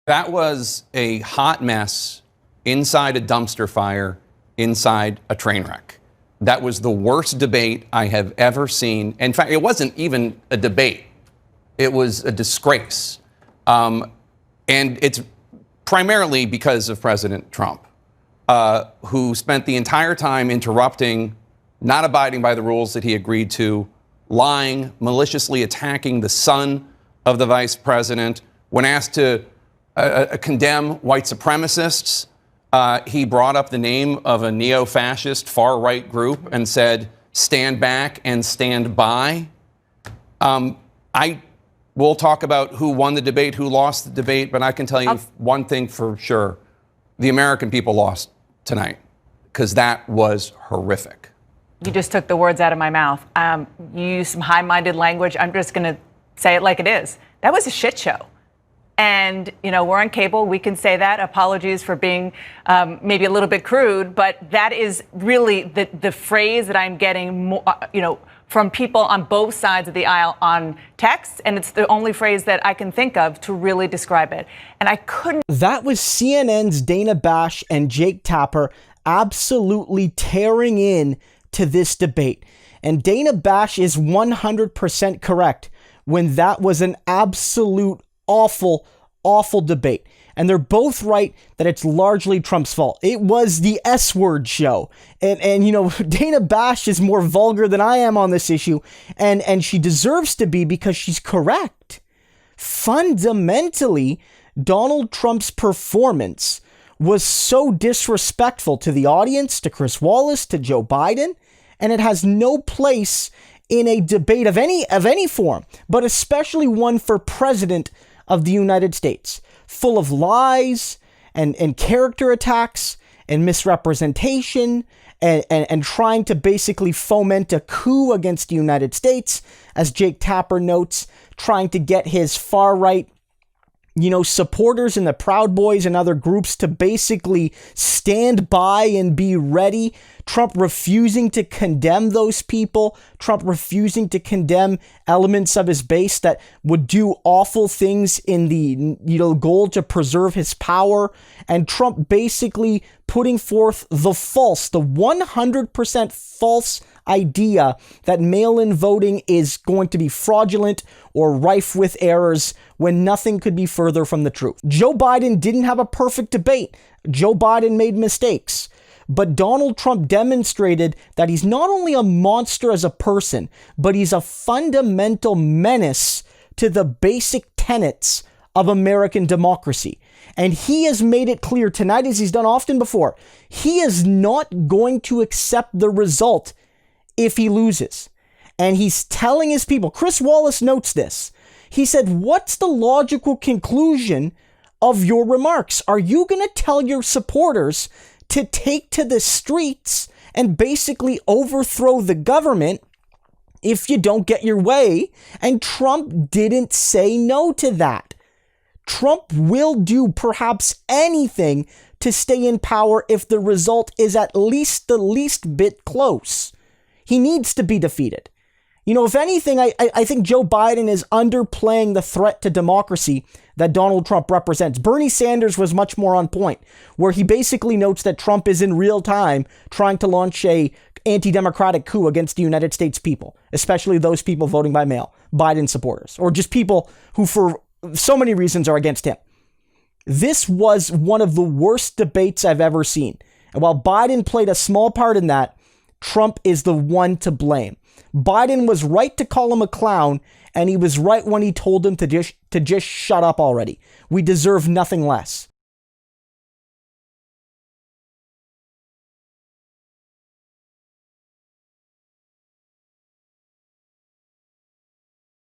That was a hot mess inside a dumpster fire, inside a train wreck. That was the worst debate I have ever seen. In fact, it wasn't even a debate. It was a disgrace. And it's primarily because of President Trump, who spent the entire time interrupting, not abiding by the rules that he agreed to, lying, maliciously attacking the son of the vice president. When asked to condemn white supremacists, he brought up the name of a neo-fascist far-right group and said, stand back and stand by. We'll talk about who won the debate, who lost the debate, but I can tell you one thing for sure. The American people lost tonight because that was horrific. You just took the words out of my mouth. You used some high-minded language. I'm just going to say it like it is. That was a shit show. And, you know, we're on cable. We can say that. Apologies for being maybe a little bit crude, but that is really the phrase that I'm getting, more, from people on both sides of the aisle on text. And it's the only phrase that I can think of to really describe it. And I couldn't. That was CNN's Dana Bash and Jake Tapper absolutely tearing in to this debate. And Dana Bash is 100% correct when that was an absolute awful debate. And they're both right that it's largely Trump's fault. It was the S-word show. And Dana Bash is more vulgar than I am on this issue. And she deserves to be because she's correct. Fundamentally, Donald Trump's performance was so disrespectful to the audience, to Chris Wallace, to Joe Biden, and it has no place in a debate of any form, but especially one for president of the United States, full of lies and character attacks and misrepresentation and trying to basically foment a coup against the United States, as Jake Tapper notes, trying to get his far-right supporters and the Proud Boys and other groups to basically stand by and be ready. Trump refusing to condemn those people. Trump refusing to condemn elements of his base that would do awful things in the goal to preserve his power. And Trump basically putting forth the 100% false idea that mail-in voting is going to be fraudulent or rife with errors when nothing could be further from the truth. Joe Biden didn't have a perfect debate. Joe Biden made mistakes. But Donald Trump demonstrated that he's not only a monster as a person, but he's a fundamental menace to the basic tenets of American democracy. And he has made it clear tonight, as he's done often before, he is not going to accept the result if he loses. And he's telling his people, Chris Wallace notes this. He said, what's the logical conclusion of your remarks? Are you going to tell your supporters to take to the streets and basically overthrow the government if you don't get your way? And Trump didn't say no to that. Trump will do perhaps anything to stay in power if the result is at least the least bit close. He needs to be defeated. If anything, I think Joe Biden is underplaying the threat to democracy that Donald Trump represents. Bernie Sanders was much more on point, where he basically notes that Trump is in real time trying to launch a anti-democratic coup against the United States people, especially those people voting by mail, Biden supporters, or just people who for so many reasons are against him. This was one of the worst debates I've ever seen. And while Biden played a small part in that, Trump is the one to blame. Biden was right to call him a clown, and he was right when he told him to just shut up already. We deserve nothing less.